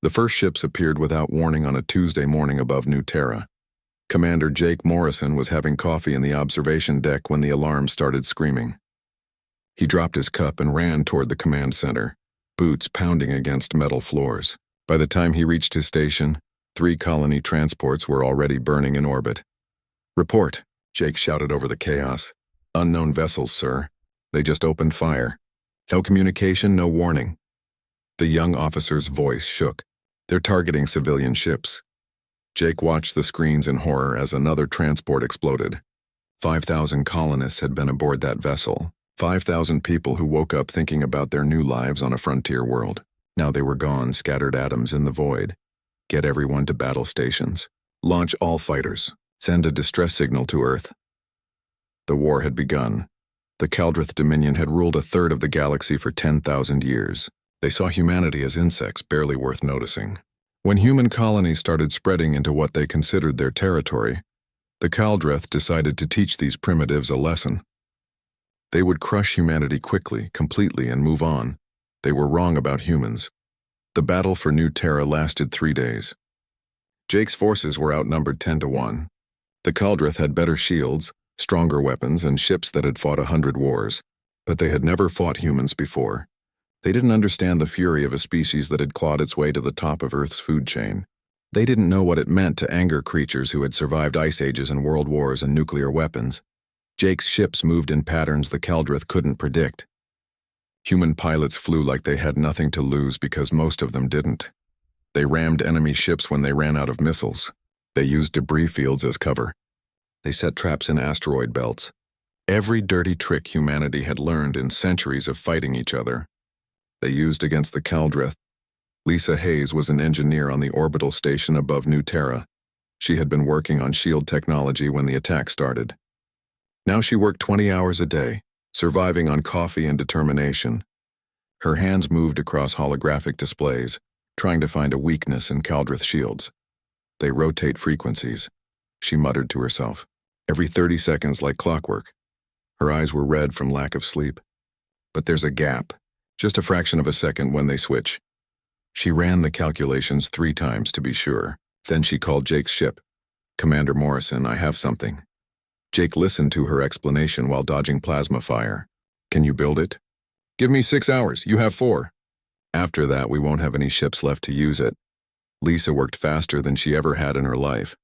The first ships appeared without warning on a Tuesday morning above New Terra. Commander Jake Morrison was having coffee in the observation deck when the alarm started screaming. He dropped his cup and ran toward the command center, boots pounding against metal floors. By the time he reached his station, 3 colony transports were already burning in orbit. "Report," Jake shouted over the chaos. "Unknown vessels, sir. They just opened fire. No communication, no warning." The young officer's voice shook. "They're targeting civilian ships." Jake watched the screens in horror as another transport exploded. 5,000 colonists had been aboard that vessel. 5,000 people who woke up thinking about their new lives on a frontier world. Now they were gone, scattered atoms in the void. Get everyone to battle stations. Launch all fighters. Send a distress signal to Earth. The war had begun. The Kaldrith Dominion had ruled a third of the galaxy for 10,000 years. They saw humanity as insects barely worth noticing. When human colonies started spreading into what they considered their territory, the Kaldrith decided to teach these primitives a lesson. They would crush humanity quickly, completely, and move on. They were wrong about humans. The battle for New Terra lasted 3 days. Jake's forces were outnumbered 10-1. The Kaldrith had better shields, stronger weapons, and ships that had fought 100 wars, but they had never fought humans before. They didn't understand the fury of a species that had clawed its way to the top of Earth's food chain. They didn't know what it meant to anger creatures who had survived ice ages and world wars and nuclear weapons. Jake's ships moved in patterns the Kaldrith couldn't predict. Human pilots flew like they had nothing to lose because most of them didn't. They rammed enemy ships when they ran out of missiles. They used debris fields as cover. They set traps in asteroid belts. Every dirty trick humanity had learned in centuries of fighting each other, they used against the Kaldrith. Lisa Hayes was an engineer on the orbital station above New Terra. She had been working on shield technology when the attack started. Now she worked 20 hours a day, surviving on coffee and determination. Her hands moved across holographic displays, trying to find a weakness in Kaldrith shields. They rotate frequencies, she muttered to herself, every 30 seconds like clockwork. Her eyes were red from lack of sleep. But there's a gap, just a fraction of a second when they switch. She ran the calculations 3 times to be sure. Then she called Jake's ship. "Commander Morrison, I have something." Jake listened to her explanation while dodging plasma fire. "Can you build it?" "Give me 6 hours. You have 4. After that, we won't have any ships left to use it." Lisa worked faster than she ever had in her life.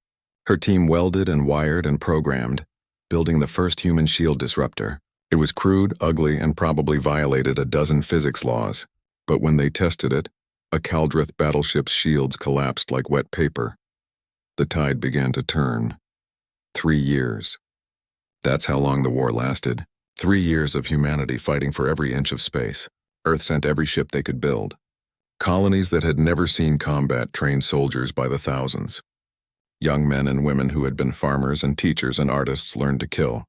Her team welded and wired and programmed, building the first human shield disruptor. It was crude, ugly, and probably violated a dozen physics laws. But when they tested it, a Kaldrith battleship's shields collapsed like wet paper. The tide began to turn. 3 years. That's how long the war lasted. 3 years of humanity fighting for every inch of space. Earth sent every ship they could build. Colonies that had never seen combat trained soldiers by the thousands. Young men and women who had been farmers and teachers and artists learned to kill.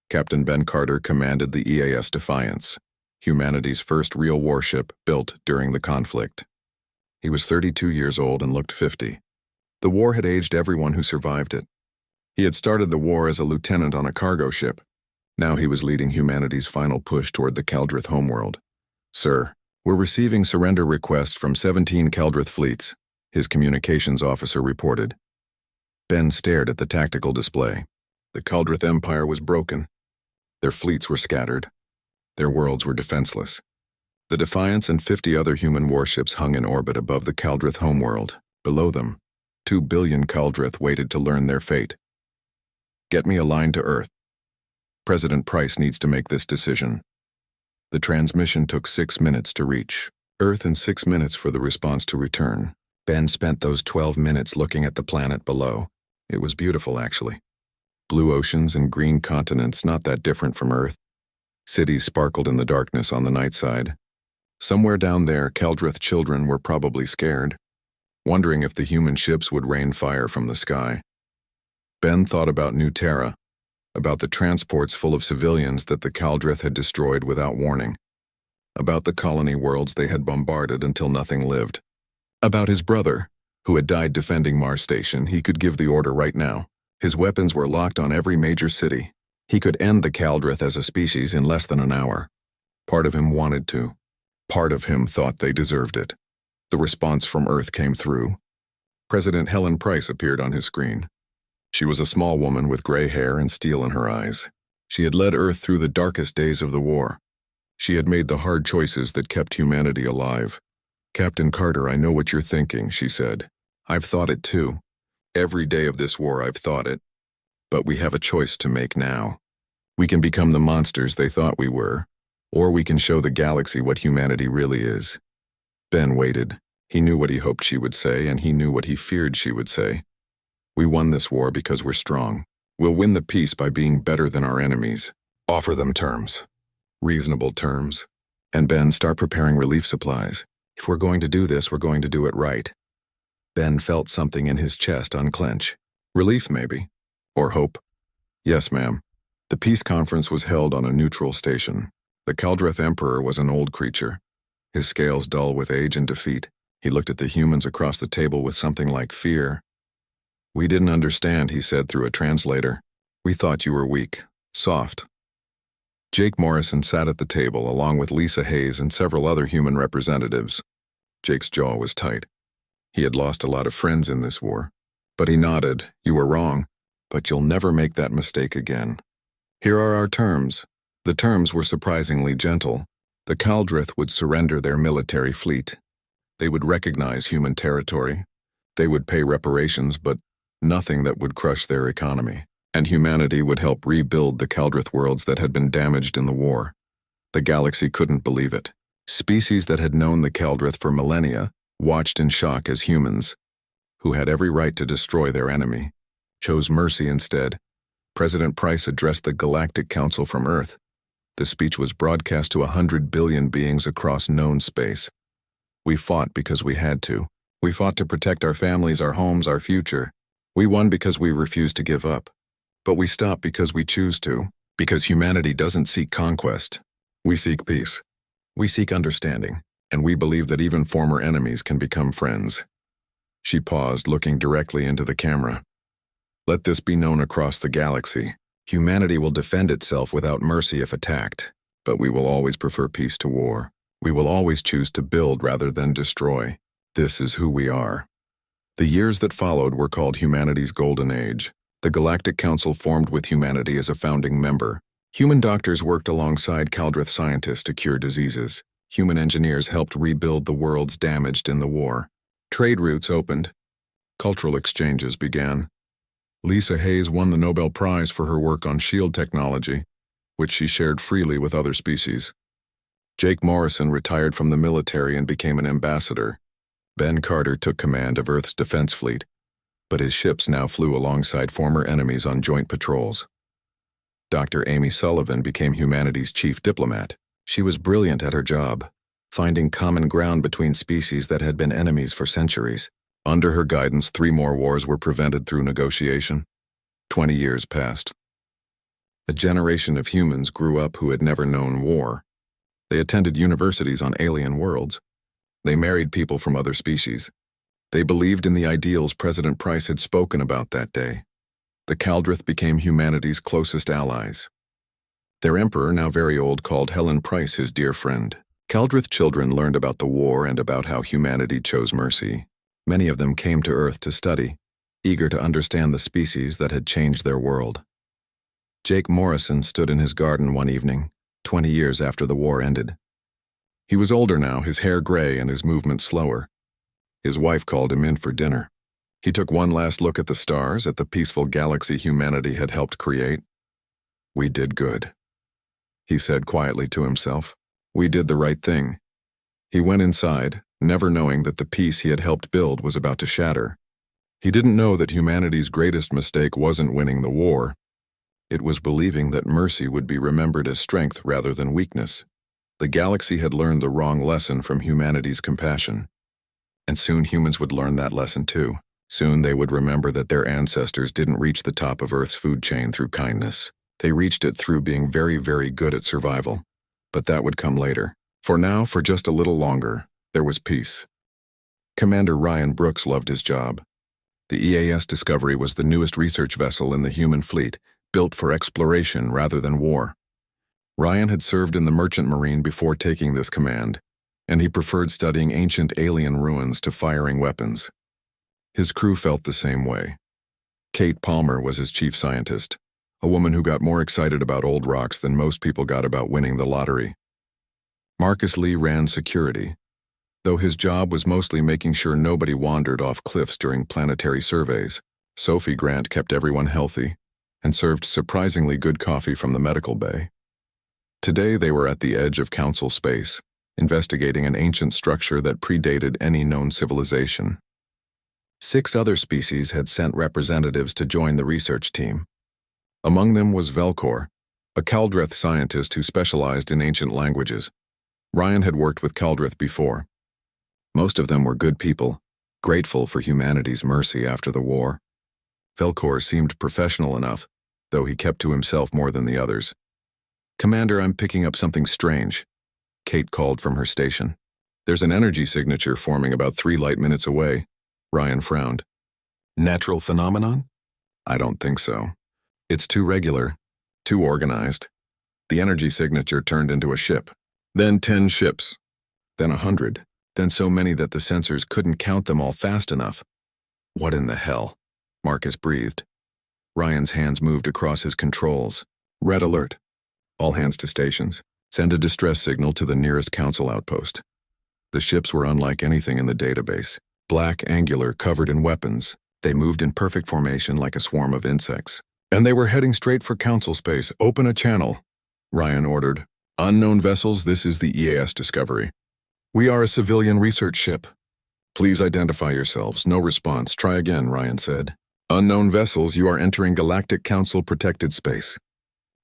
Captain Ben Carter commanded the EAS Defiance, humanity's first real warship built during the conflict. He was 32 years old and looked 50. The war had aged everyone who survived it. He had started the war as a lieutenant on a cargo ship. Now he was leading humanity's final push toward the Kaldrith homeworld. "Sir, we're receiving surrender requests from 17 Kaldrith fleets," his communications officer reported. Ben stared at the tactical display. The Kaldrith Empire was broken. Their fleets were scattered. Their worlds were defenseless. The Defiance and 50 other human warships hung in orbit above the Kaldrith homeworld. Below them, 2 billion Kaldrith waited to learn their fate. "Get me a line to Earth. President Price needs to make this decision." The transmission took 6 minutes to reach Earth and 6 minutes for the response to return. Ben spent those 12 minutes looking at the planet below. It was beautiful, actually. Blue oceans and green continents not that different from Earth. Cities sparkled in the darkness on the night side. Somewhere down there, Kaldrith children were probably scared, wondering if the human ships would rain fire from the sky. Ben thought about New Terra, about the transports full of civilians that the Kaldrith had destroyed without warning, about the colony worlds they had bombarded until nothing lived, about his brother, who had died defending Mars Station. He could give the order right now. His weapons were locked on every major city. He could end the Kaldrith as a species in less than an hour. Part of him wanted to. Part of him thought they deserved it. The response from Earth came through. President Helen Price appeared on his screen. She was a small woman with gray hair and steel in her eyes. She had led Earth through the darkest days of the war. She had made the hard choices that kept humanity alive. "Captain Carter, I know what you're thinking," she said. "I've thought it too. Every day of this war I've thought it. But we have a choice to make now. We can become the monsters they thought we were, or we can show the galaxy what humanity really is." Ben waited. He knew what he hoped she would say, and he knew what he feared she would say. "We won this war because we're strong. We'll win the peace by being better than our enemies. Offer them terms. Reasonable terms. And Ben, start preparing relief supplies. If we're going to do this, we're going to do it right." Ben felt something in his chest unclench. Relief, maybe. Or hope. "Yes, ma'am." The peace conference was held on a neutral station. The Kaldreth Emperor was an old creature, his scales dull with age and defeat. He looked at the humans across the table with something like fear. "We didn't understand," he said through a translator. "We thought you were weak, soft." Jake Morrison sat at the table along with Lisa Hayes and several other human representatives. Jake's jaw was tight. He had lost a lot of friends in this war. But he nodded. "You were wrong, but you'll never make that mistake again. Here are our terms." The terms were surprisingly gentle. The Kaldreth would surrender their military fleet. They would recognize human territory. They would pay reparations, but nothing that would crush their economy. And humanity would help rebuild the Kaldreth worlds that had been damaged in the war. The galaxy couldn't believe it. Species that had known the Kaldreth for millennia watched in shock as humans, who had every right to destroy their enemy, chose mercy instead. President Price addressed the Galactic Council from Earth. The speech was broadcast to 100 billion beings across known space. "We fought because we had to. We fought to protect our families, our homes, our future. We won because we refused to give up. But we stop because we choose to, because humanity doesn't seek conquest. We seek peace. We seek understanding, and we believe that even former enemies can become friends." She paused, looking directly into the camera. "Let this be known across the galaxy. Humanity will defend itself without mercy if attacked, but we will always prefer peace to war. We will always choose to build rather than destroy. This is who we are." The years that followed were called humanity's Golden Age. The Galactic Council formed with humanity as a founding member. Human doctors worked alongside Kaldreth scientists to cure diseases. Human engineers helped rebuild the worlds damaged in the war. Trade routes opened. Cultural exchanges began. Lisa Hayes won the Nobel Prize for her work on shield technology, which she shared freely with other species. Jake Morrison retired from the military and became an ambassador. Ben Carter took command of Earth's defense fleet, but his ships now flew alongside former enemies on joint patrols. Dr. Amy Sullivan became humanity's chief diplomat. She was brilliant at her job, finding common ground between species that had been enemies for centuries. Under her guidance, 3 more wars were prevented through negotiation. 20 years passed. A generation of humans grew up who had never known war. They attended universities on alien worlds. They married people from other species. They believed in the ideals President Price had spoken about that day. The Kaldreth became humanity's closest allies. Their emperor, now very old, called Helen Price his dear friend. Kaldreth children learned about the war and about how humanity chose mercy. Many of them came to Earth to study, eager to understand the species that had changed their world. Jake Morrison stood in his garden one evening, 20 years after the war ended. He was older now, his hair gray and his movements slower. His wife called him in for dinner. He took one last look at the stars, at the peaceful galaxy humanity had helped create. "We did good," he said quietly to himself. "We did the right thing." He went inside, never knowing that the peace he had helped build was about to shatter. He didn't know that humanity's greatest mistake wasn't winning the war. It was believing that mercy would be remembered as strength rather than weakness. The galaxy had learned the wrong lesson from humanity's compassion. And soon humans would learn that lesson too. Soon they would remember that their ancestors didn't reach the top of Earth's food chain through kindness. They reached it through being very, very good at survival. But that would come later. For now, for just a little longer, there was peace. Commander Ryan Brooks loved his job. The EAS Discovery was the newest research vessel in the human fleet, built for exploration rather than war. Ryan had served in the Merchant Marine before taking this command. and he preferred studying ancient alien ruins to firing weapons. His crew felt the same way. Kate Palmer was his chief scientist, a woman who got more excited about old rocks than most people got about winning the lottery. Marcus Lee ran security, though his job was mostly making sure nobody wandered off cliffs during planetary surveys. Sophie Grant kept everyone healthy and served surprisingly good coffee from the medical bay. Today they were at the edge of Council space, investigating an ancient structure that predated any known civilization. 6 other species had sent representatives to join the research team. Among them was Velcor, a Kaldreth scientist who specialized in ancient languages. Ryan had worked with Kaldreth before. Most of them were good people, grateful for humanity's mercy after the war. Velcor seemed professional enough, though he kept to himself more than the others. "Commander, I'm picking up something strange," Kate called from her station. "There's an energy signature forming about 3 light minutes away." Ryan frowned. "Natural phenomenon?" "I don't think so. It's too regular, too organized." The energy signature turned into a ship, then 10 ships, then 100, then so many that the sensors couldn't count them all fast enough. "What in the hell?" Marcus breathed. Ryan's hands moved across his controls. "Red alert. All hands to stations. Send a distress signal to the nearest council outpost." The ships were unlike anything in the database. Black, angular, covered in weapons. They moved in perfect formation like a swarm of insects. "And they were heading straight for council space. Open a channel," Ryan ordered. "Unknown vessels, this is the EAS Discovery. We are a civilian research ship. Please identify yourselves." No response. "Try again," Ryan said. "Unknown vessels, you are entering Galactic Council protected space.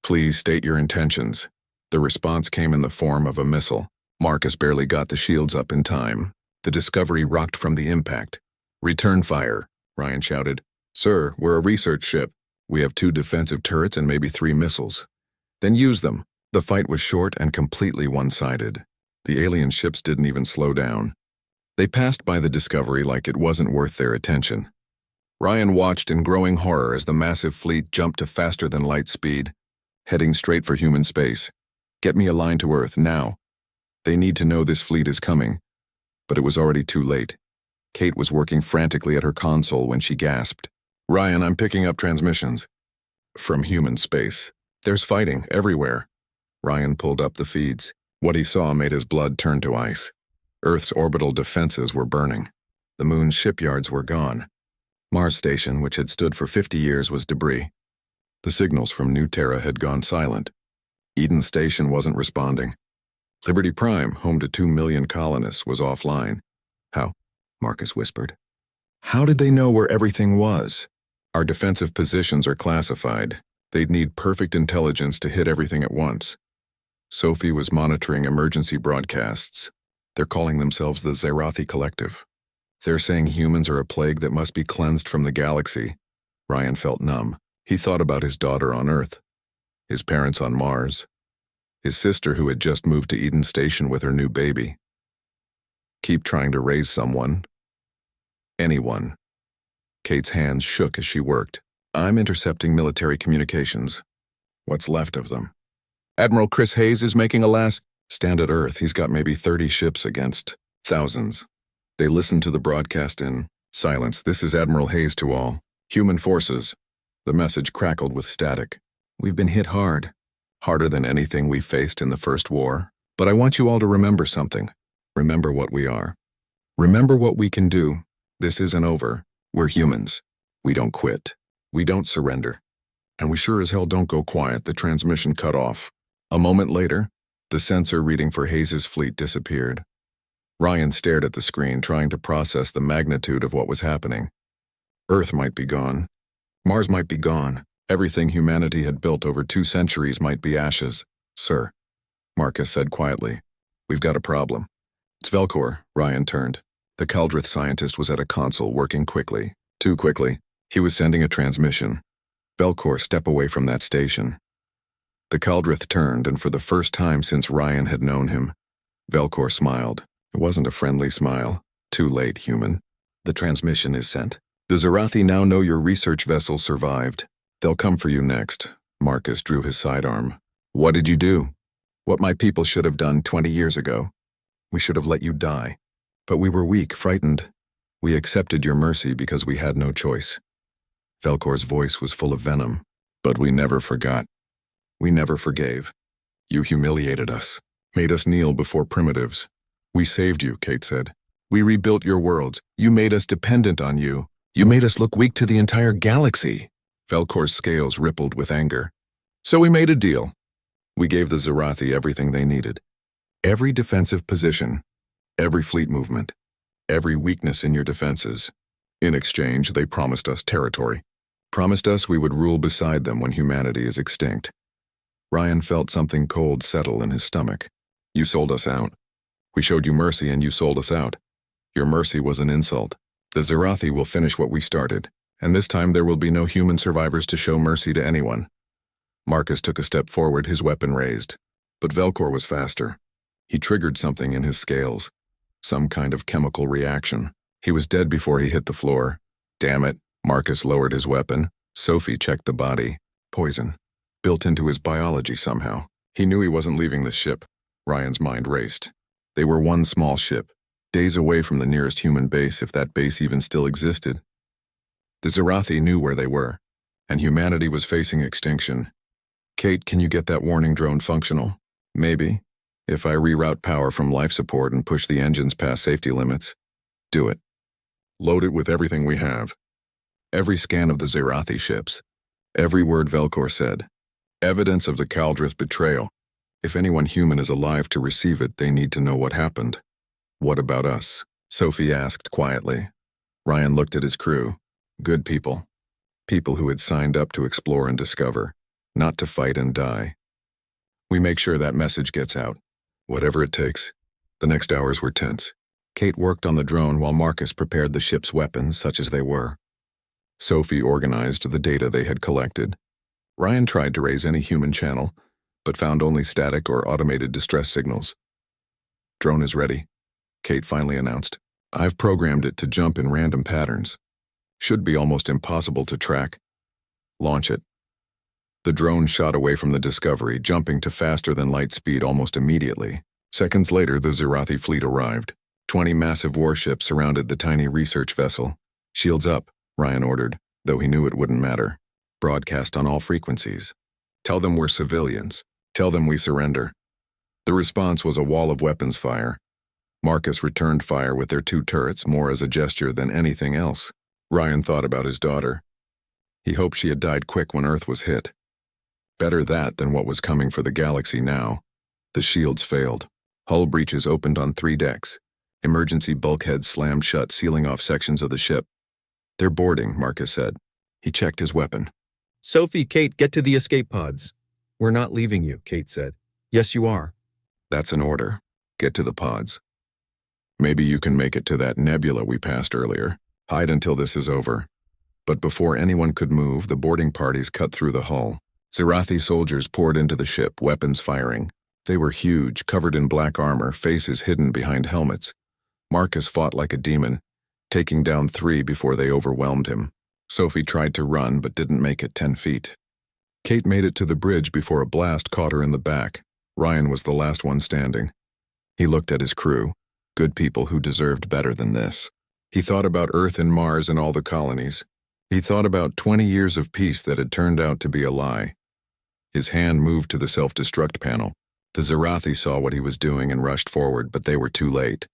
Please state your intentions." The response came in the form of a missile. Marcus barely got the shields up in time. The Discovery rocked from the impact. "Return fire," Ryan shouted. "Sir, we're a research ship. We have 2 defensive turrets and maybe 3 missiles." "Then use them." The fight was short and completely one-sided. The alien ships didn't even slow down. They passed by the Discovery like it wasn't worth their attention. Ryan watched in growing horror as the massive fleet jumped to faster-than-light speed, heading straight for human space. "Get me a line to Earth, now. They need to know this fleet is coming." But it was already too late. Kate was working frantically at her console when she gasped. "Ryan, I'm picking up transmissions." "From human space. There's fighting everywhere." Ryan pulled up the feeds. What he saw made his blood turn to ice. Earth's orbital defenses were burning. The moon's shipyards were gone. Mars Station, which had stood for 50 years, was debris. The signals from New Terra had gone silent. Eden Station wasn't responding. Liberty Prime, home to 2 million colonists, was offline. "How?" Marcus whispered. "How did they know where everything was?" "Our defensive positions are classified. They'd need perfect intelligence to hit everything at once." Sophie was monitoring emergency broadcasts. "They're calling themselves the Zerathi Collective. They're saying humans are a plague that must be cleansed from the galaxy." Ryan felt numb. He thought about his daughter on Earth, his parents on Mars, his sister who had just moved to Eden Station with her new baby. Keep trying to raise someone. Anyone. Kate's hands shook as she worked. "I'm intercepting military communications. What's left of them. Admiral Chris Hayes is making a last stand at Earth. He's got maybe 30 ships against thousands." They listened to the broadcast in silence. "This is Admiral Hayes to all. Human forces." The message crackled with static. "We've been hit hard. Harder than anything we faced in the First War. But I want you all to remember something. Remember what we are. Remember what we can do. This isn't over. We're humans. We don't quit. We don't surrender. And we sure as hell don't go quiet." The transmission cut off. A moment later, the sensor reading for Hayes' fleet disappeared. Ryan stared at the screen, trying to process the magnitude of what was happening. Earth might be gone. Mars might be gone. Everything humanity had built over 2 centuries might be ashes. "Sir," Marcus said quietly, "we've got a problem." "It's Velcor." Ryan turned. The Kaldreth scientist was at a console, working quickly. Too quickly. He was sending a transmission. "Velcor, step away from that station." The Kaldreth turned, and for the first time since Ryan had known him, Velcor smiled. It wasn't a friendly smile. "Too late, human. The transmission is sent. The Zerathi now know your research vessel survived. They'll come for you next." Marcus drew his sidearm. "What did you do? What my people should have done 20 years ago." We should have let you die. But we were weak, frightened. We accepted your mercy because we had no choice. Velkor's voice was full of venom. But we never forgot. We never forgave. You humiliated us, made us kneel before primitives. We saved you, Kate said. We rebuilt your worlds. You made us dependent on you. You made us look weak to the entire galaxy. Velkor's scales rippled with anger. So we made a deal. We gave the Zerathi everything they needed. Every defensive position, every fleet movement, every weakness in your defenses. In exchange, they promised us territory. Promised us we would rule beside them when humanity is extinct. Ryan felt something cold settle in his stomach. You sold us out. We showed you mercy and you sold us out. Your mercy was an insult. The Zerathi will finish what we started, and this time there will be no human survivors to show mercy to anyone. Marcus took a step forward, his weapon raised. But Velkor was faster. He triggered something in his scales. Some kind of chemical reaction. He was dead before he hit the floor. Damn it. Marcus lowered his weapon. Sophie checked the body. Poison. Built into his biology somehow. He knew he wasn't leaving the ship. Ryan's mind raced. They were one small ship, days away from the nearest human base, if that base even still existed. The Zerathi knew where they were, and humanity was facing extinction. Kate, can you get that warning drone functional? Maybe. If I reroute power from life support and push the engines past safety limits. Do it. Load it with everything we have. Every scan of the Zerathi ships. Every word Velkor said. Evidence of the Kaldrith betrayal. If anyone human is alive to receive it, they need to know what happened. What about us? Sophie asked quietly. Ryan looked at his crew. Good people. People who had signed up to explore and discover, not to fight and die. We make sure that message gets out. Whatever it takes. The next hours were tense. Kate worked on the drone while Marcus prepared the ship's weapons, such as they were. Sophie organized the data they had collected. Ryan tried to raise any human channel, but found only static or automated distress signals. Drone is ready, Kate finally announced. I've programmed it to jump in random patterns. Should be almost impossible to track. Launch it. The drone shot away from the Discovery, jumping to faster than light speed almost immediately. Seconds later, the Zerathi fleet arrived. 20 massive warships surrounded the tiny research vessel. Shields up, Ryan ordered, though he knew it wouldn't matter. Broadcast on all frequencies. Tell them we're civilians. Tell them we surrender. The response was a wall of weapons fire. Marcus returned fire with their 2 turrets, more as a gesture than anything else. Ryan thought about his daughter. He hoped she had died quick when Earth was hit. Better that than what was coming for the galaxy now. The shields failed. Hull breaches opened on 3 decks. Emergency bulkheads slammed shut, sealing off sections of the ship. They're boarding, Marcus said. He checked his weapon. Sophie, Kate, get to the escape pods. We're not leaving you, Kate said. Yes, you are. That's an order. Get to the pods. Maybe you can make it to that nebula we passed earlier. Hide until this is over. But before anyone could move, the boarding parties cut through the hull. Zerathi soldiers poured into the ship, weapons firing. They were huge, covered in black armor, faces hidden behind helmets. Marcus fought like a demon, taking down 3 before they overwhelmed him. Sophie tried to run but didn't make it 10 feet. Kate made it to the bridge before a blast caught her in the back. Ryan was the last one standing. He looked at his crew, good people who deserved better than this. He thought about Earth and Mars and all the colonies. He thought about 20 years of peace that had turned out to be a lie. His hand moved to the self-destruct panel. The Zerathi saw what he was doing and rushed forward, but they were too late.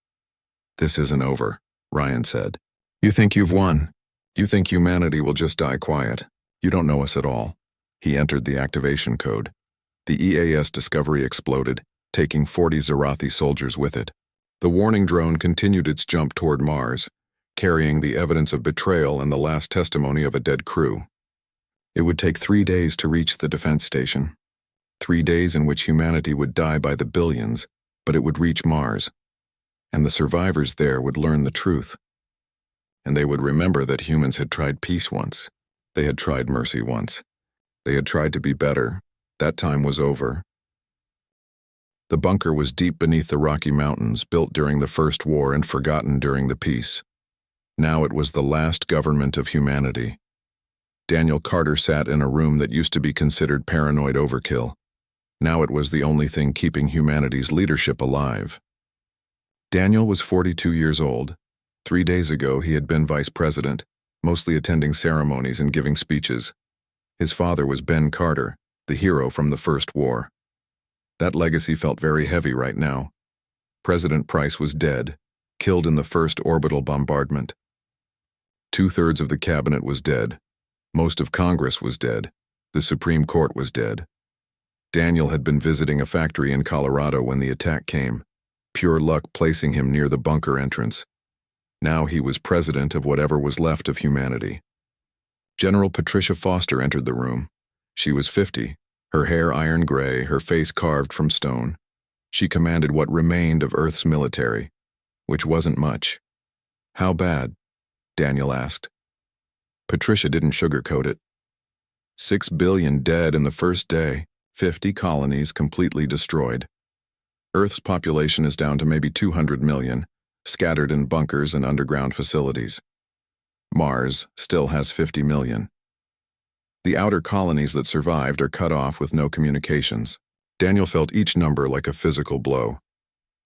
This isn't over, Ryan said. You think you've won. You think humanity will just die quiet. You don't know us at all. He entered the activation code. The EAS Discovery exploded, taking 40 Zerathi soldiers with it. The warning drone continued its jump toward Mars, carrying the evidence of betrayal and the last testimony of a dead crew. It would take 3 days to reach the defense station. 3 days in which humanity would die by the billions, but it would reach Mars. And the survivors there would learn the truth. And they would remember that humans had tried peace once. They had tried mercy once. They had tried to be better. That time was over. The bunker was deep beneath the Rocky Mountains, built during the First War and forgotten during the peace. Now it was the last government of humanity. Daniel Carter sat in a room that used to be considered paranoid overkill. Now it was the only thing keeping humanity's leadership alive. Daniel was 42 years old. 3 days ago, he had been vice president, mostly attending ceremonies and giving speeches. His father was Ben Carter, the hero from the First War. That legacy felt very heavy right now. President Price was dead, killed in the first orbital bombardment. 2/3 of the cabinet was dead. Most of Congress was dead. The Supreme Court was dead. Daniel had been visiting a factory in Colorado when the attack came, pure luck placing him near the bunker entrance. Now he was president of whatever was left of humanity. General Patricia Foster entered the room. She was 50, her hair iron gray, her face carved from stone. She commanded what remained of Earth's military, which wasn't much. How bad? Daniel asked. Patricia didn't sugarcoat it. 6 billion dead in the first day, 50 colonies completely destroyed. Earth's population is down to maybe 200 million, scattered in bunkers and underground facilities. Mars still has 50 million. The outer colonies that survived are cut off with no communications. Daniel felt each number like a physical blow.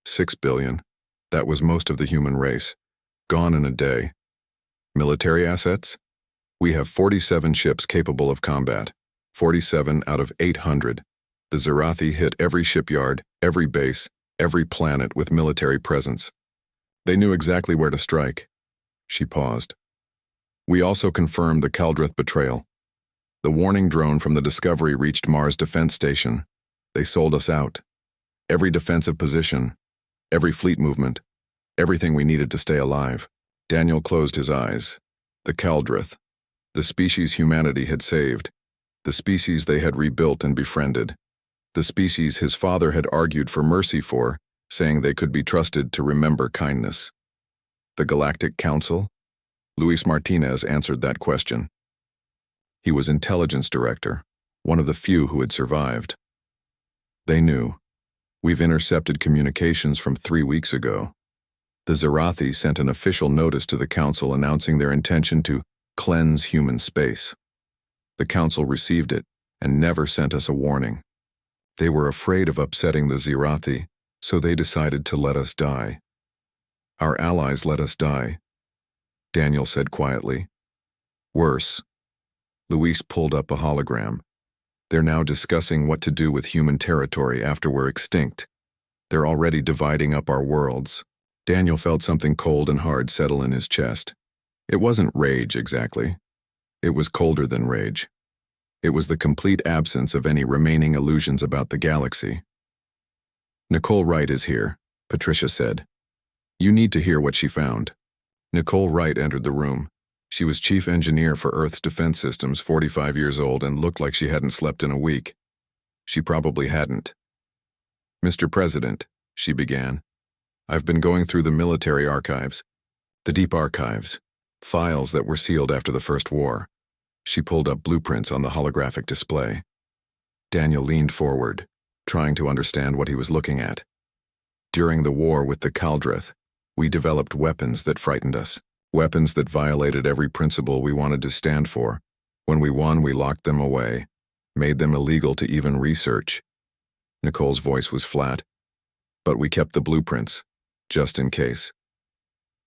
6 billion. That was most of the human race. Gone in a day. Military assets? We have 47 ships capable of combat. 47 out of 800. The Zerathi hit every shipyard, every base, every planet with military presence. They knew exactly where to strike. She paused. We also confirmed the Kaldrith betrayal. The warning drone from the Discovery reached Mars Defense Station. They sold us out. Every defensive position, every fleet movement, everything we needed to stay alive. Daniel closed his eyes. The Kaldrith, the species humanity had saved, the species they had rebuilt and befriended, the species his father had argued for mercy for, saying they could be trusted to remember kindness. The Galactic Council? Luis Martinez answered that question. He was intelligence director, one of the few who had survived. They knew. We've intercepted communications from 3 weeks ago. The Zerathi sent an official notice to the Council announcing their intention to cleanse human space. The Council received it and never sent us a warning. They were afraid of upsetting the Zerathi, so they decided to let us die. Our allies let us die, Daniel said quietly. Worse. Luis pulled up a hologram. They're now discussing what to do with human territory after we're extinct. They're already dividing up our worlds. Daniel felt something cold and hard settle in his chest. It wasn't rage exactly. It was colder than rage. It was the complete absence of any remaining illusions about the galaxy. Nicole Wright is here, Patricia said. You need to hear what she found. Nicole Wright entered the room. She was chief engineer for Earth's defense systems, 45 years old, and looked like she hadn't slept in a week. She probably hadn't. Mr. President, she began, I've been going through the military archives, the deep archives, files that were sealed after the First War. She pulled up blueprints on the holographic display. Daniel leaned forward, trying to understand what he was looking at. During the war with the Kaldrith, we developed weapons that frightened us, weapons that violated every principle we wanted to stand for. When we won, we locked them away, made them illegal to even research. Nicole's voice was flat. But we kept the blueprints, just in case.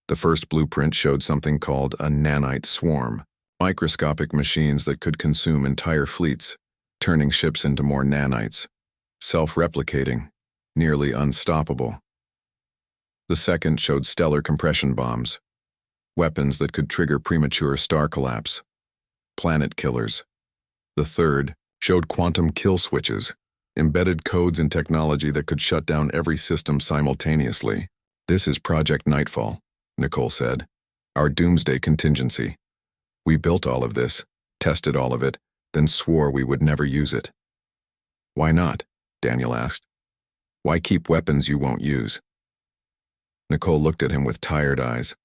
The first blueprint showed something called a nanite swarm, microscopic machines that could consume entire fleets, turning ships into more nanites, self-replicating, nearly unstoppable. The second showed stellar compression bombs, weapons that could trigger premature star collapse, planet killers. The third showed quantum kill switches, embedded codes and technology that could shut down every system simultaneously. This is Project Nightfall, Nicole said. Our doomsday contingency. We built all of this, tested all of it, then swore we would never use it. Why not? Daniel asked. Why keep weapons you won't use? Nicole looked at him with tired eyes.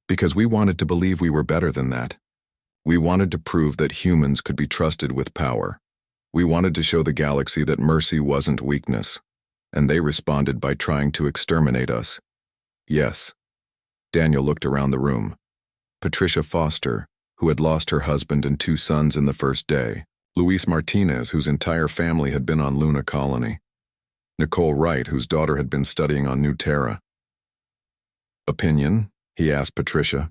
Because we wanted to believe we were better than that. We wanted to prove that humans could be trusted with power. We wanted to show the galaxy that mercy wasn't weakness, and they responded by trying to exterminate us. Yes. Daniel looked around the room. Patricia Foster, who had lost her husband and 2 sons in the first day. Luis Martinez, whose entire family had been on Luna Colony. Nicole Wright, whose daughter had been studying on New Terra. Opinion? He asked Patricia.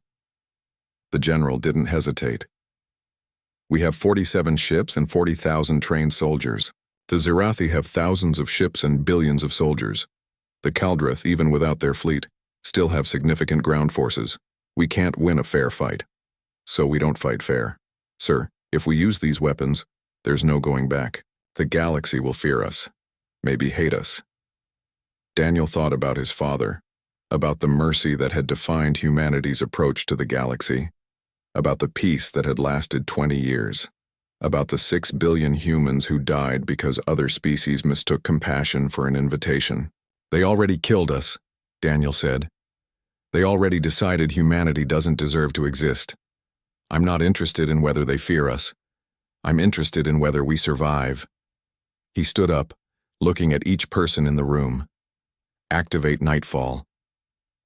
The general didn't hesitate. We have 47 ships and 40,000 trained soldiers. The Zirathi have thousands of ships and billions of soldiers. The Kaldrith, even without their fleet, still have significant ground forces. We can't win a fair fight. So we don't fight fair. Sir, if we use these weapons, there's no going back. The galaxy will fear us, maybe hate us. Daniel thought about his father, about the mercy that had defined humanity's approach to the galaxy, about the peace that had lasted 20 years, about the 6 billion humans who died because other species mistook compassion for an invitation. They already killed us, Daniel said. They already decided humanity doesn't deserve to exist. I'm not interested in whether they fear us. I'm interested in whether we survive. He stood up, looking at each person in the room. Activate Nightfall.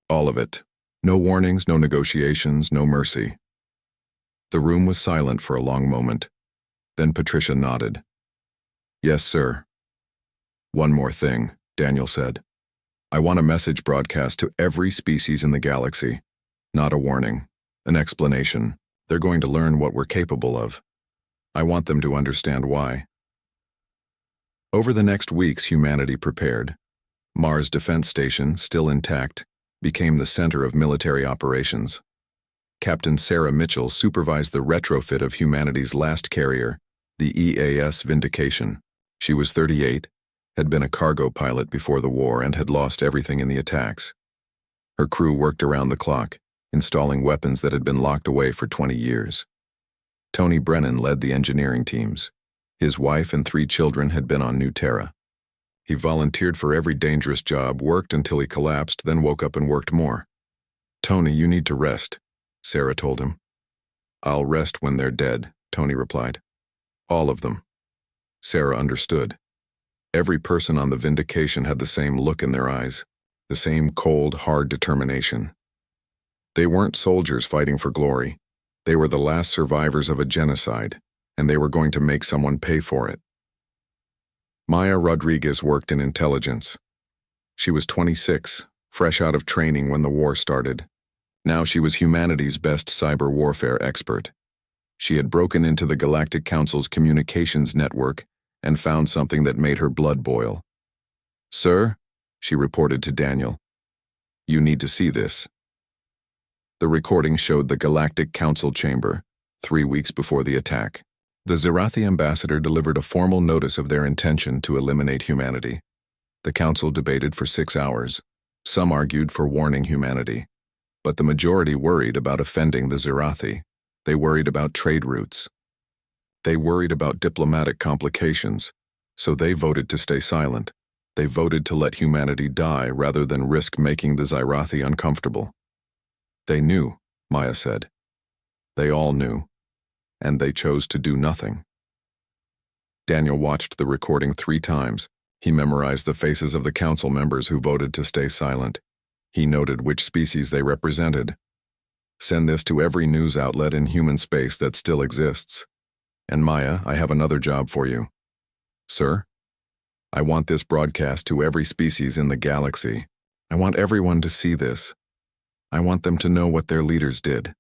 All of it. No warnings, no negotiations, no mercy. The room was silent for a long moment. Then Patricia nodded. Yes, sir. One more thing, Daniel said. I want a message broadcast to every species in the galaxy. Not a warning, an explanation. They're going to learn what we're capable of. I want them to understand why. Over the next weeks, humanity prepared. Mars Defense Station, still intact, became the center of military operations. Captain Sarah Mitchell supervised the retrofit of humanity's last carrier, the EAS Vindication. She was 38, had been a cargo pilot before the war, and had lost everything in the attacks. Her crew worked around the clock, installing weapons that had been locked away for 20 years. Tony Brennan led the engineering teams. His wife and 3 children had been on New Terra. He volunteered for every dangerous job, worked until he collapsed, then woke up and worked more. Tony, you need to rest, Sarah told him. I'll rest when they're dead, Tony replied. All of them. Sarah understood. Every person on the Vindication had the same look in their eyes, the same cold, hard determination. They weren't soldiers fighting for glory. They were the last survivors of a genocide, and they were going to make someone pay for it. Maya Rodriguez worked in intelligence. She was 26, fresh out of training when the war started. Now she was humanity's best cyber warfare expert. She had broken into the Galactic Council's communications network and found something that made her blood boil. Sir, she reported to Daniel, you need to see this. The recording showed the Galactic Council chamber, 3 weeks before the attack. The Zirathi ambassador delivered a formal notice of their intention to eliminate humanity. The council debated for 6 hours. Some argued for warning humanity, but the majority worried about offending the Zirathi. They worried about trade routes. They worried about diplomatic complications, so they voted to stay silent. They voted to let humanity die rather than risk making the Zirathi uncomfortable. They knew, Maya said. They all knew, and they chose to do nothing. Daniel watched the recording 3 times. He memorized the faces of the council members who voted to stay silent. He noted which species they represented. Send this to every news outlet in human space that still exists. And Maya, I have another job for you. Sir, I want this broadcast to every species in the galaxy. I want everyone to see this. I want them to know what their leaders did.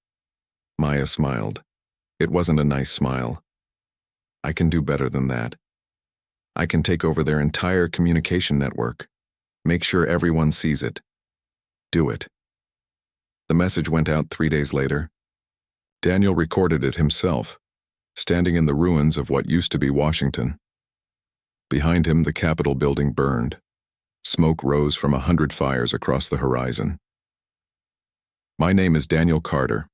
Maya smiled. It wasn't a nice smile. I can do better than that. I can take over their entire communication network. Make sure everyone sees it. Do it. The message went out 3 days later. Daniel recorded it himself, standing in the ruins of what used to be Washington. Behind him, the Capitol building burned. Smoke rose from 100 fires across the horizon. My name is Daniel Carter.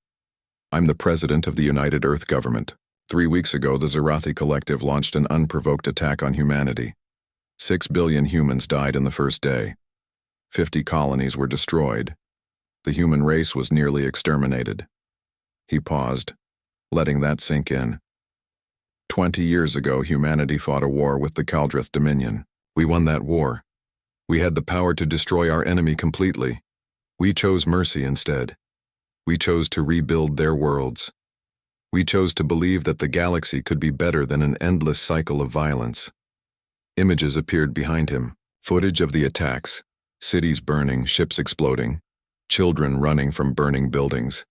I'm the president of the United Earth Government. 3 weeks ago, the Zirathi Collective launched an unprovoked attack on humanity. 6 billion humans died in the first day. 50 colonies were destroyed. The human race was nearly exterminated. He paused, letting that sink in. 20 years ago, humanity fought a war with the Kaldrith Dominion. We won that war. We had the power to destroy our enemy completely. We chose mercy instead. We chose to rebuild their worlds. We chose to believe that the galaxy could be better than an endless cycle of violence. Images appeared behind him, footage of the attacks, cities burning, ships exploding. children running from burning buildings.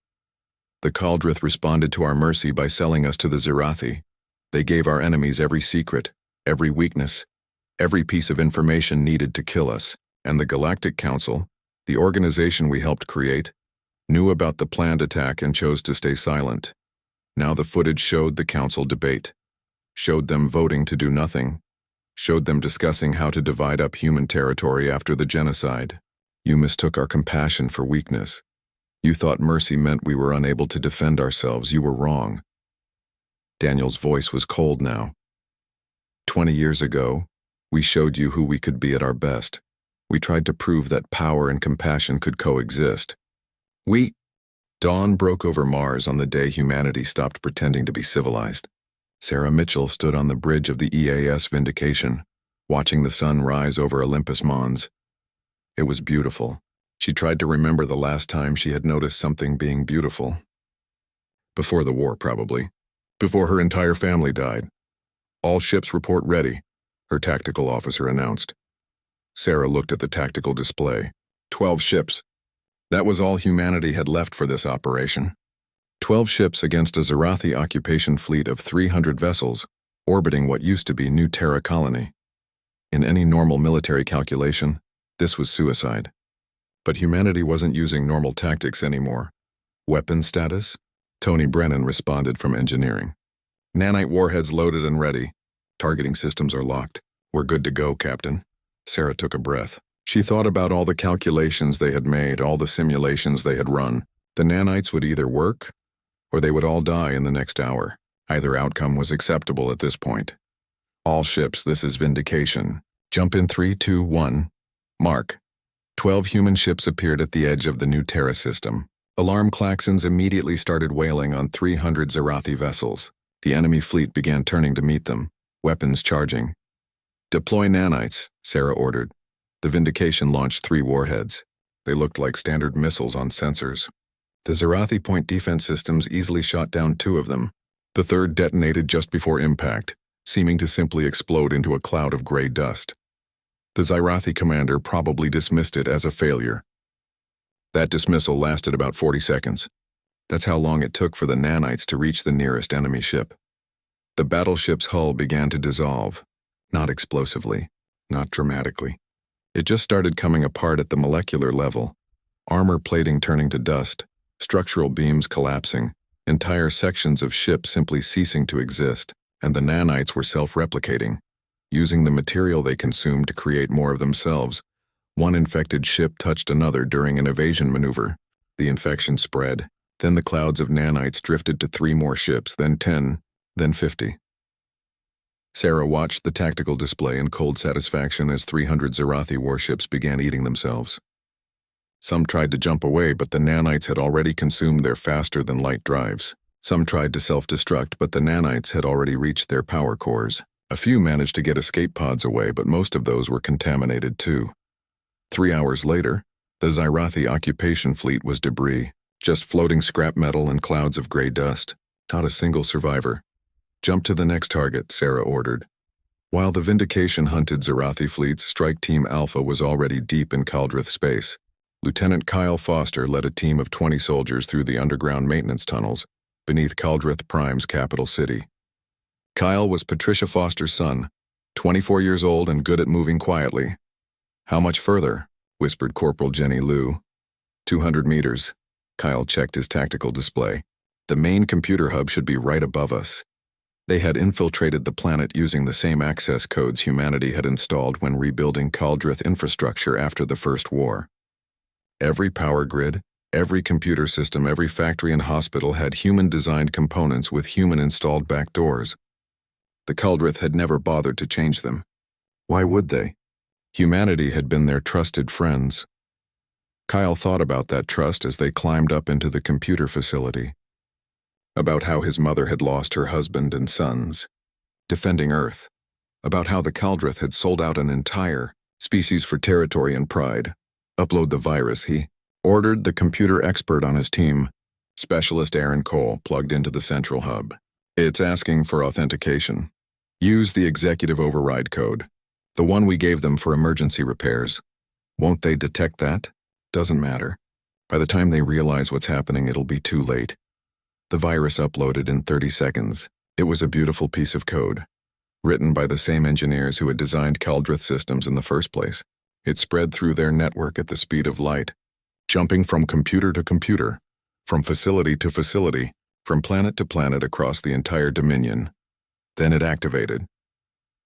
The Kaldrith responded to our mercy by selling us to the Zirathi. They gave our enemies every secret, every weakness, every piece of information needed to kill us, and the Galactic Council, the organization we helped create, knew about the planned attack and chose to stay silent. Now the footage showed the Council debate, showed them voting to do nothing, showed them discussing how to divide up human territory after the genocide. You mistook our compassion for weakness. You thought mercy meant we were unable to defend ourselves. You were wrong. Daniel's voice was cold now. 20 years ago, we showed you who we could be at our best. We tried to prove that power and compassion could coexist. Dawn broke over Mars on the day humanity stopped pretending to be civilized. Sarah Mitchell stood on the bridge of the EAS Vindication, watching the sun rise over Olympus Mons. It was beautiful. She tried to remember the last time she had noticed something being beautiful. Before the war, probably. Before her entire family died. All ships report ready, her tactical officer announced. Sarah looked at the tactical display. 12 ships. That was all humanity had left for this operation. 12 ships against a Zirathi occupation fleet of 300 vessels, orbiting what used to be New Terra colony. In any normal military calculation, this was suicide. But humanity wasn't using normal tactics anymore. Weapon status? Tony Brennan responded from engineering. Nanite warheads loaded and ready. Targeting systems are locked. We're good to go, Captain. Sarah took a breath. She thought about all the calculations they had made, all the simulations they had run. The nanites would either work, or they would all die in the next hour. Either outcome was acceptable at this point. All ships, this is Vindication. Jump in 3, 2, 1. Mark. 12 human ships appeared at the edge of the New Terra system. Alarm klaxons immediately started wailing on 300 Zirathi vessels. The enemy fleet began turning to meet them, weapons charging. Deploy nanites, Sarah ordered. The Vindication launched 3 warheads. They looked like standard missiles on sensors. The Zirathi point defense systems easily shot down 2 of them. The third detonated just before impact, seeming to simply explode into a cloud of gray dust. The Zirathi commander probably dismissed it as a failure. That dismissal lasted about 40 seconds. That's how long it took for the nanites to reach the nearest enemy ship. The battleship's hull began to dissolve, not explosively, not dramatically. It just started coming apart at the molecular level, armor plating turning to dust, structural beams collapsing, entire sections of ship simply ceasing to exist, and the nanites were self-replicating, using the material they consumed to create more of themselves. One infected ship touched another during an evasion maneuver. The infection spread. Then the clouds of nanites drifted to 3 more ships, then 10, then 50. Sarah watched the tactical display in cold satisfaction as 300 Zirathi warships began eating themselves. Some tried to jump away, but the nanites had already consumed their faster-than-light drives. Some tried to self-destruct, but the nanites had already reached their power cores. A few managed to get escape pods away, but most of those were contaminated too. 3 hours later, the Zirathi occupation fleet was debris, just floating scrap metal and clouds of gray dust. Not a single survivor. Jump to the next target, Sarah ordered. While the Vindication hunted Zirathi fleets, Strike Team Alpha was already deep in Kaldrith space. Lieutenant Kyle Foster led a team of 20 soldiers through the underground maintenance tunnels beneath Kaldrith Prime's capital city. Kyle was Patricia Foster's son, 24 years old and good at moving quietly. "How much further?" whispered Corporal Jenny Liu. 200 meters. Kyle checked his tactical display. The main computer hub should be right above us. They had infiltrated the planet using the same access codes humanity had installed when rebuilding Kaldrith infrastructure after the First War. Every power grid, every computer system, every factory and hospital had human-designed components with human-installed back doors. The Kaldrith had never bothered to change them. Why would they? Humanity had been their trusted friends. Kyle thought about that trust as they climbed up into the computer facility. About how his mother had lost her husband and sons, defending Earth. About how the Kaldrith had sold out an entire species for territory and pride. Upload the virus, he ordered the computer expert on his team, Specialist Aaron Cole, plugged into the central hub. It's asking for authentication. Use the executive override code, the one we gave them for emergency repairs. Won't they detect that? Doesn't matter. By the time they realize what's happening, it'll be too late. The virus uploaded in 30 seconds. It was a beautiful piece of code, written by the same engineers who had designed Caldrith systems in the first place. It spread through their network at the speed of light, jumping from computer to computer, from facility to facility, from planet to planet across the entire Dominion. Then it activated.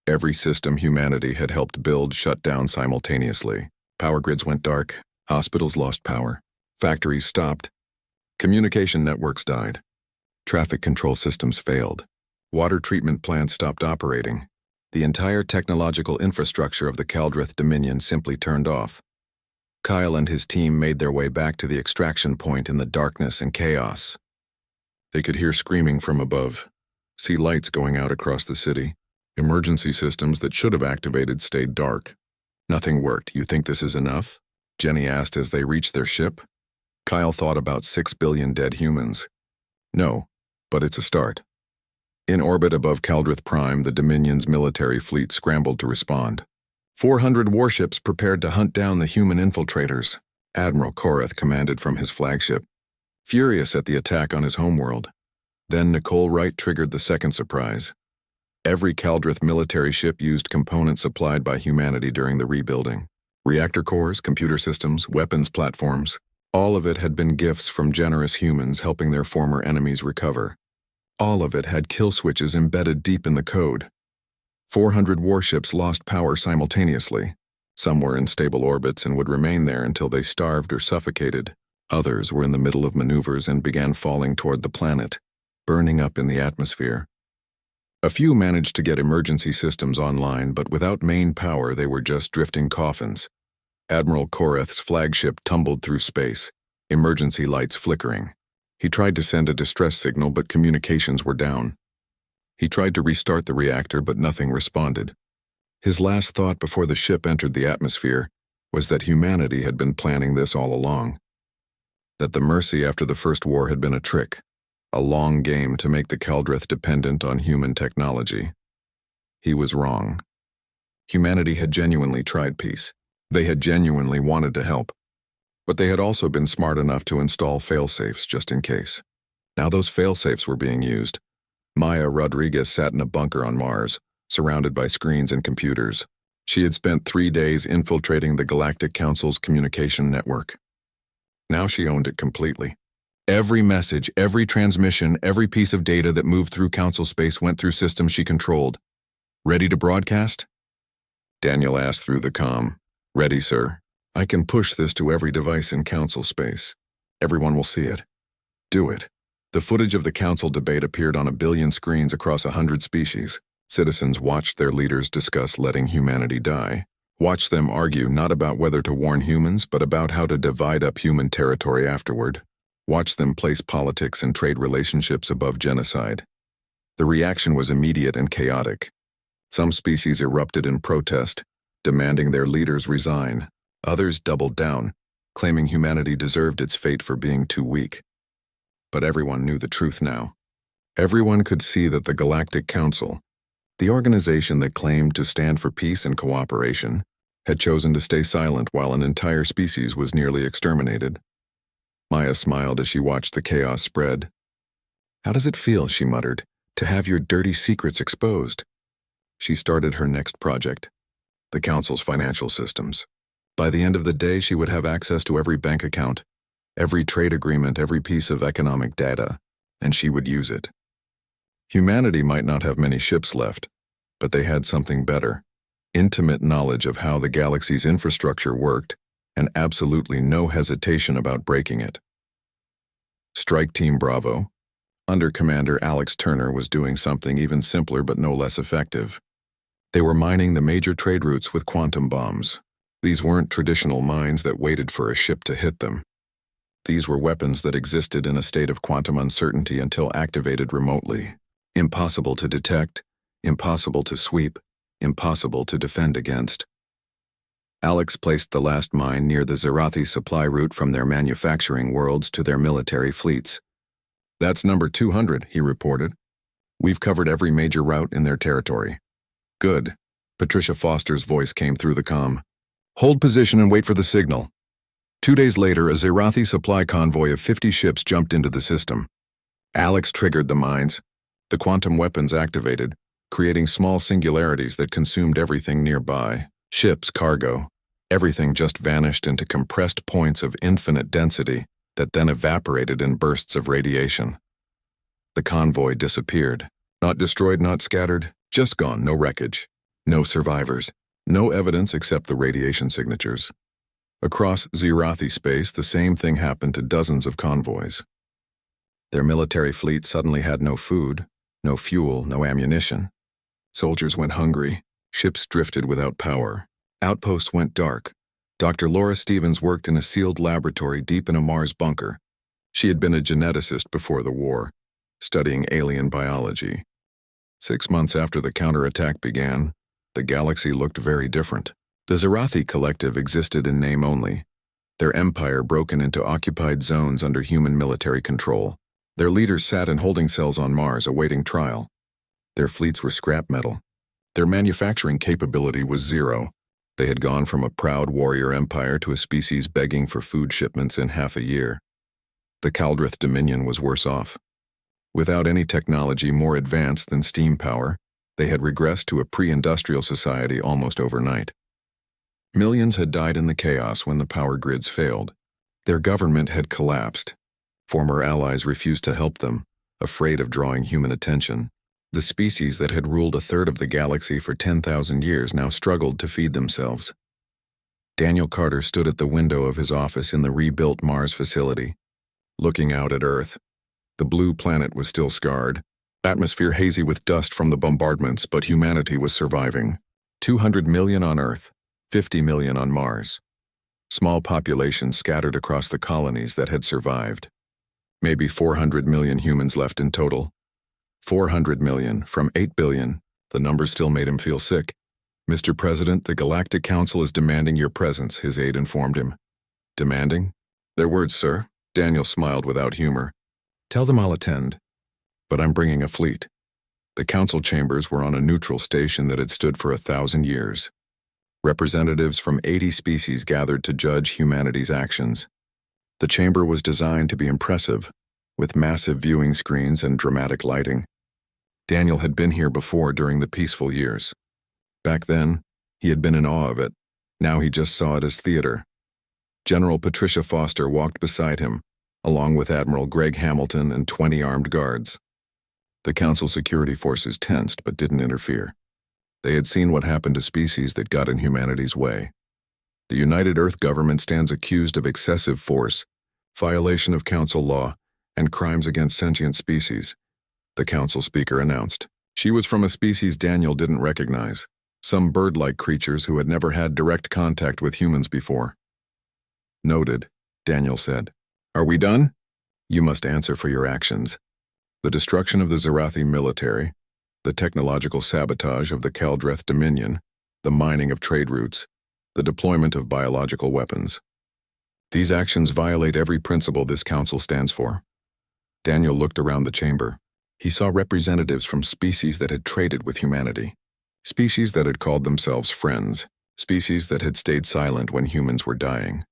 Every system humanity had helped build shut down simultaneously. Power grids went dark, hospitals lost power, factories stopped, communication networks died, traffic control systems failed, water treatment plants stopped operating. The entire technological infrastructure of the Caldrith Dominion simply turned off. Kyle and his team made their way back to the extraction point in the darkness and chaos. They could hear screaming from above, see lights going out across the city. Emergency systems that should have activated stayed dark. Nothing worked. You think this is enough? Jenny asked as they reached their ship. Kyle thought about 6 billion dead humans. No, but it's a start. In orbit above Caldrith Prime, the Dominion's military fleet scrambled to respond. 400 warships prepared to hunt down the human infiltrators. Admiral Korath commanded from his flagship, furious at the attack on his homeworld. Then Nicole Wright triggered the second surprise. Every Caldrith military ship used components supplied by humanity during the rebuilding. Reactor cores, computer systems, weapons platforms, all of it had been gifts from generous humans helping their former enemies recover. All of it had kill switches embedded deep in the code. 400 warships lost power simultaneously. Some were in stable orbits and would remain there until they starved or suffocated. Others were in the middle of maneuvers and began falling toward the planet, burning up in the atmosphere. A few managed to get emergency systems online, but without main power they were just drifting coffins. Admiral Korath's flagship tumbled through space, emergency lights flickering. He tried to send a distress signal, but communications were down. He tried to restart the reactor, but nothing responded. His last thought before the ship entered the atmosphere was that humanity had been planning this all along. That the Mercy after the First War had been a trick. A long game to make the Caldrith dependent on human technology. He was wrong. Humanity had genuinely tried peace. They had genuinely wanted to help. But they had also been smart enough to install failsafes just in case. Now those failsafes were being used. Maya Rodriguez sat in a bunker on Mars, surrounded by screens and computers. She had spent 3 days infiltrating the Galactic Council's communication network. Now she owned it completely. Every message, every transmission, every piece of data that moved through Council space went through systems she controlled. Ready to broadcast? Daniel asked through the comm. Ready, sir. I can push this to every device in Council space. Everyone will see it. Do it. The footage of the Council debate appeared on 1 billion screens across 100 species. Citizens watched their leaders discuss letting humanity die. Watched them argue not about whether to warn humans, but about how to divide up human territory afterward. Watch them place politics and trade relationships above genocide. The reaction was immediate and chaotic. Some species erupted in protest, demanding their leaders resign. Others doubled down, claiming humanity deserved its fate for being too weak. But everyone knew the truth now. Everyone could see that the Galactic Council, the organization that claimed to stand for peace and cooperation, had chosen to stay silent while an entire species was nearly exterminated. Maya smiled as she watched the chaos spread. How does it feel, she muttered, to have your dirty secrets exposed? She started her next project, the Council's financial systems. By the end of the day, she would have access to every bank account, every trade agreement, every piece of economic data, and she would use it. Humanity might not have many ships left, but they had something better, intimate knowledge of how the galaxy's infrastructure worked, and absolutely no hesitation about breaking it. Strike Team Bravo, Under Commander Alex Turner, was doing something even simpler but no less effective. They were mining the major trade routes with quantum bombs. These weren't traditional mines that waited for a ship to hit them. These were weapons that existed in a state of quantum uncertainty until activated remotely. Impossible to detect, impossible to sweep, impossible to defend against. Alex placed the last mine near the Zerathi supply route from their manufacturing worlds to their military fleets. That's number 200, he reported. We've covered every major route in their territory. Good. Patricia Foster's voice came through the comm. Hold position and wait for the signal. 2 days later, a Zerathi supply convoy of 50 ships jumped into the system. Alex triggered the mines. The quantum weapons activated, creating small singularities that consumed everything nearby. Ships, cargo, everything just vanished into compressed points of infinite density that then evaporated in bursts of radiation. The convoy disappeared. Not destroyed, not scattered, just gone, no wreckage. No survivors. No evidence except the radiation signatures. Across Zerathi space, the same thing happened to dozens of convoys. Their military fleet suddenly had no food, no fuel, no ammunition. Soldiers went hungry. Ships drifted without power. Outposts went dark. Dr. Laura Stevens worked in a sealed laboratory deep in a Mars bunker. She had been a geneticist before the war, studying alien biology. 6 months after the counterattack began, the galaxy looked very different. The Zerathi Collective existed in name only, their empire broken into occupied zones under human military control. Their leaders sat in holding cells on Mars awaiting trial. Their fleets were scrap metal. Their manufacturing capability was zero. They had gone from a proud warrior empire to a species begging for food shipments in half a year. The Kaldrith Dominion was worse off. Without any technology more advanced than steam power, they had regressed to a pre-industrial society almost overnight. Millions had died in the chaos when the power grids failed. Their government had collapsed. Former allies refused to help them, afraid of drawing human attention. The species that had ruled a third of the galaxy for 10,000 years now struggled to feed themselves. Daniel Carter stood at the window of his office in the rebuilt Mars facility, looking out at Earth. The blue planet was still scarred, atmosphere hazy with dust from the bombardments, but humanity was surviving. 200 million on Earth, 50 million on Mars. Small populations scattered across the colonies that had survived. Maybe 400 million humans left in total. 400 million from 8 billion. The number still made him feel sick. "Mr. President, the Galactic Council is demanding your presence," his aide informed him. "Demanding?" "Their words, sir." Daniel smiled without humor. "Tell them I'll attend. But I'm bringing a fleet." The council chambers were on a neutral station that had stood for 1,000 years. Representatives from 80 species gathered to judge humanity's actions. The chamber was designed to be impressive, with massive viewing screens and dramatic lighting. Daniel had been here before during the peaceful years. Back then, he had been in awe of it. Now he just saw it as theater. General Patricia Foster walked beside him, along with Admiral Greg Hamilton and 20 armed guards. The council security forces tensed but didn't interfere. They had seen what happened to species that got in humanity's way. The United Earth government stands accused of excessive force, violation of council law, and crimes against sentient species, the council speaker announced. She was from a species Daniel didn't recognize, some bird-like creatures who had never had direct contact with humans before. "Noted," Daniel said. "Are we done?" "You must answer for your actions. The destruction of the Zerathi military, the technological sabotage of the Kaldrith Dominion, the mining of trade routes, the deployment of biological weapons. These actions violate every principle this council stands for." Daniel looked around the chamber. He saw representatives from species that had traded with humanity, species that had called themselves friends, species that had stayed silent when humans were dying.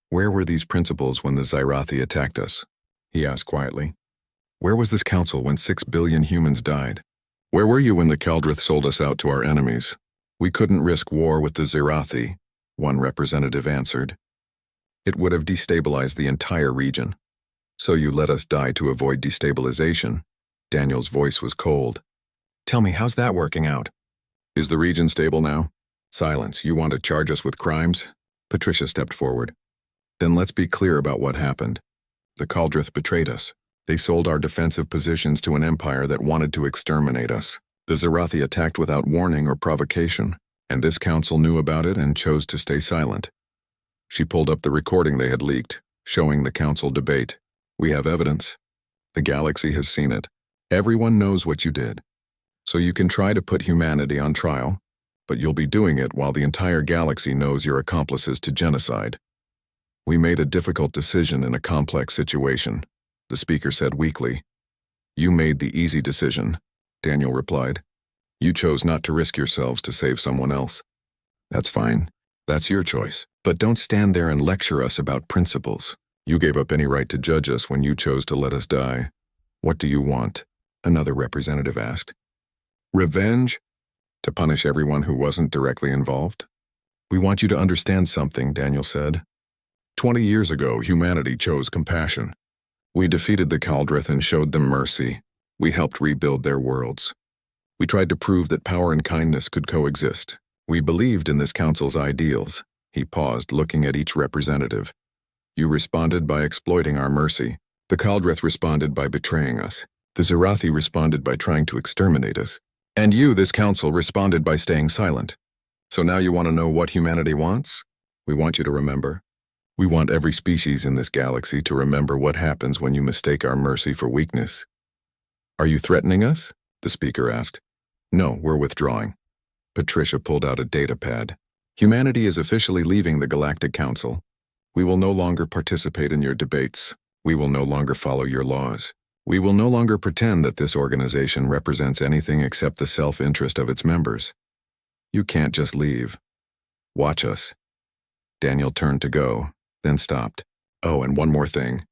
"Where were these principles when the Zerathi attacked us?" he asked quietly. "Where was this council when 6 billion humans died? Where were you when the Kaldrith sold us out to our enemies?" "We couldn't risk war with the Zerathi," one representative answered. "It would have destabilized the entire region. So you let us die to avoid destabilization." Daniel's voice was cold. "Tell me, how's that working out?" "Is the region stable now?" "Silence. You want to charge us with crimes?" Patricia stepped forward. "Then let's be clear about what happened. The Kaldrith betrayed us. They sold our defensive positions to an empire that wanted to exterminate us. The Zerathi attacked without warning or provocation, and this council knew about it and chose to stay silent." She pulled up the recording they had leaked, showing the council debate. "We have evidence. The galaxy has seen it. Everyone knows what you did. So you can try to put humanity on trial, but you'll be doing it while the entire galaxy knows you're accomplices to genocide." "We made a difficult decision in a complex situation," the speaker said weakly. "You made the easy decision," Daniel replied. "You chose not to risk yourselves to save someone else." "That's fine. That's your choice. But don't stand there and lecture us about principles. You gave up any right to judge us when you chose to let us die. What do you want? Another representative asked. Revenge? To punish everyone who wasn't directly involved? We want you to understand something, Daniel said. 20 years ago, humanity chose compassion. We defeated the Kaldrith and showed them mercy. We helped rebuild their worlds. We tried to prove that power and kindness could coexist. We believed in this council's ideals. He paused, looking at each representative. You responded by exploiting our mercy. The Kaldrith responded by betraying us. The Zerathi responded by trying to exterminate us. And you, this council, responded by staying silent. So now you want to know what humanity wants? We want you to remember. We want every species in this galaxy to remember what happens when you mistake our mercy for weakness. Are you threatening us? The speaker asked. No, we're withdrawing. Patricia pulled out a data pad. Humanity is officially leaving the Galactic Council. We will no longer participate in your debates. We will no longer follow your laws. We will no longer pretend that this organization represents anything except the self-interest of its members. You can't just leave. Watch us. Daniel turned to go, then stopped. Oh, and one more thing.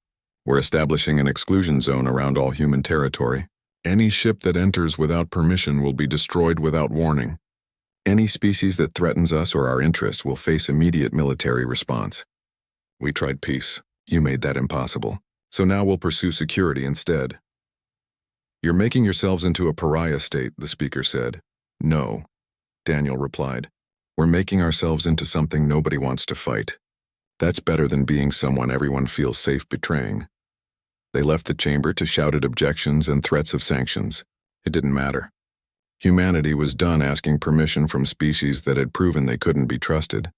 We're establishing an exclusion zone around all human territory. Any ship that enters without permission will be destroyed without warning. Any species that threatens us or our interests will face immediate military response. We tried peace. You made that impossible. So now we'll pursue security instead. You're making yourselves into a pariah state, the speaker said. No, Daniel replied. We're making ourselves into something nobody wants to fight. That's better than being someone everyone feels safe betraying. They left the chamber to shouted objections and threats of sanctions. It didn't matter. Humanity was done asking permission from species that had proven they couldn't be trusted.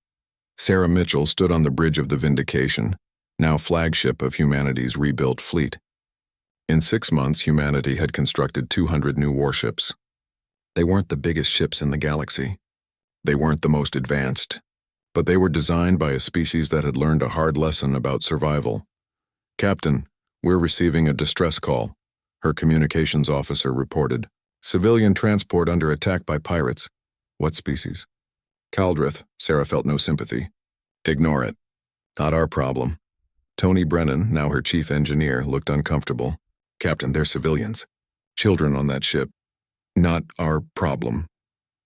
Sarah Mitchell stood on the bridge of the Vindication, now flagship of humanity's rebuilt fleet. In 6 months, humanity had constructed 200 new warships. They weren't the biggest ships in the galaxy. They weren't the most advanced, but they were designed by a species that had learned a hard lesson about survival. Captain, we're receiving a distress call, her communications officer reported. Civilian transport under attack by pirates. What species? Kaldrith. Sarah felt no sympathy. Ignore it. Not our problem. Tony Brennan, now her chief engineer, looked uncomfortable. Captain, they're civilians. Children on that ship. Not our problem.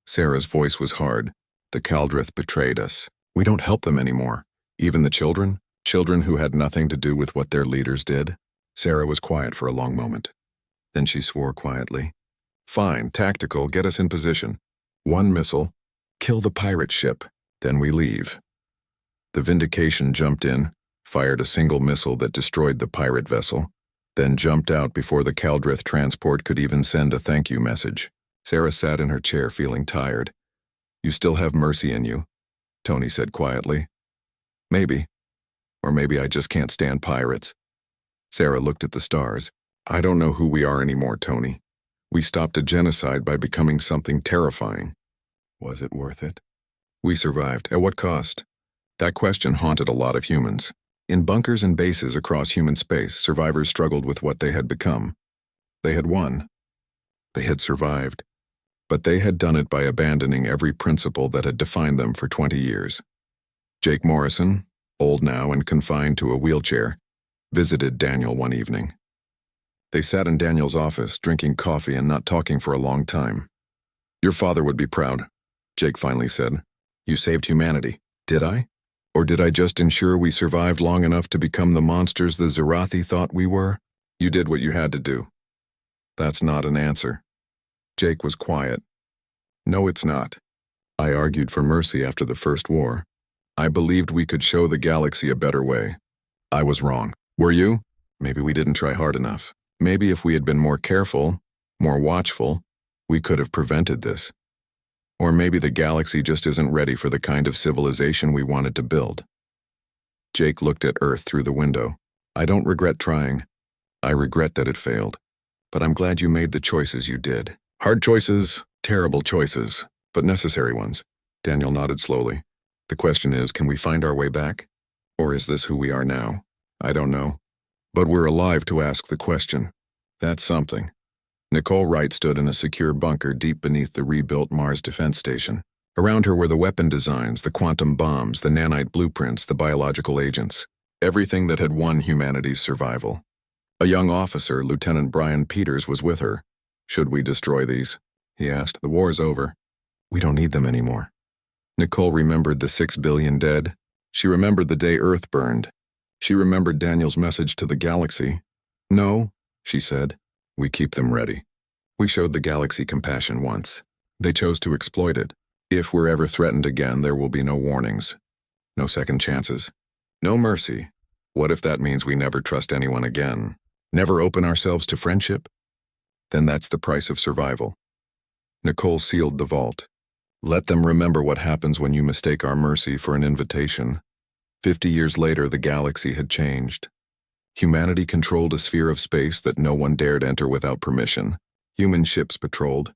Sarah's voice was hard. The Kaldrith betrayed us. We don't help them anymore. Even the children? Children who had nothing to do with what their leaders did? Sarah was quiet for a long moment. Then she swore quietly. Fine, tactical, get us in position. 1 missile. Kill the pirate ship. Then we leave. The Vindication jumped in, fired a single missile that destroyed the pirate vessel, then jumped out before the Kaldrith transport could even send a thank you message. Sarah sat in her chair feeling tired. You still have mercy in you, Tony said quietly. Maybe. Or maybe I just can't stand pirates. Sarah looked at the stars. I don't know who we are anymore, Tony. We stopped a genocide by becoming something terrifying. Was it worth it? We survived. At what cost? That question haunted a lot of humans. In bunkers and bases across human space, survivors struggled with what they had become. They had won. They had survived. But they had done it by abandoning every principle that had defined them for 20 years. Jake Morrison, old now and confined to a wheelchair, visited Daniel one evening. They sat in Daniel's office, drinking coffee and not talking for a long time. Your father would be proud, Jake finally said. You saved humanity. Did I? Or did I just ensure we survived long enough to become the monsters the Zerathi thought we were? You did what you had to do. That's not an answer. Jake was quiet. No, it's not. I argued for mercy after the First War. I believed we could show the galaxy a better way. I was wrong. Were you? Maybe we didn't try hard enough. Maybe if we had been more careful, more watchful, we could have prevented this. Or maybe the galaxy just isn't ready for the kind of civilization we wanted to build. Jake looked at Earth through the window. I don't regret trying. I regret that it failed. But I'm glad you made the choices you did. Hard choices, terrible choices, but necessary ones. Daniel nodded slowly. The question is, can we find our way back? Or is this who we are now? I don't know. But we're alive to ask the question. That's something. Nicole Wright stood in a secure bunker deep beneath the rebuilt Mars Defense Station. Around her were the weapon designs, the quantum bombs, the nanite blueprints, the biological agents, everything that had won humanity's survival. A young officer, Lieutenant Brian Peters, was with her. "Should we destroy these?" he asked. "The war's over. We don't need them anymore." Nicole remembered the 6 billion dead. She remembered the day Earth burned. She remembered Daniel's message to the galaxy. "No," she said. "We keep them ready." We showed the galaxy compassion once. They chose to exploit it. If we're ever threatened again, there will be no warnings. No second chances. No mercy. What if that means we never trust anyone again? Never open ourselves to friendship? Then that's the price of survival. Nicole sealed the vault. "Let them remember what happens when you mistake our mercy for an invitation." 50 years later, the galaxy had changed. Humanity controlled a sphere of space that no one dared enter without permission. Human ships patrolled.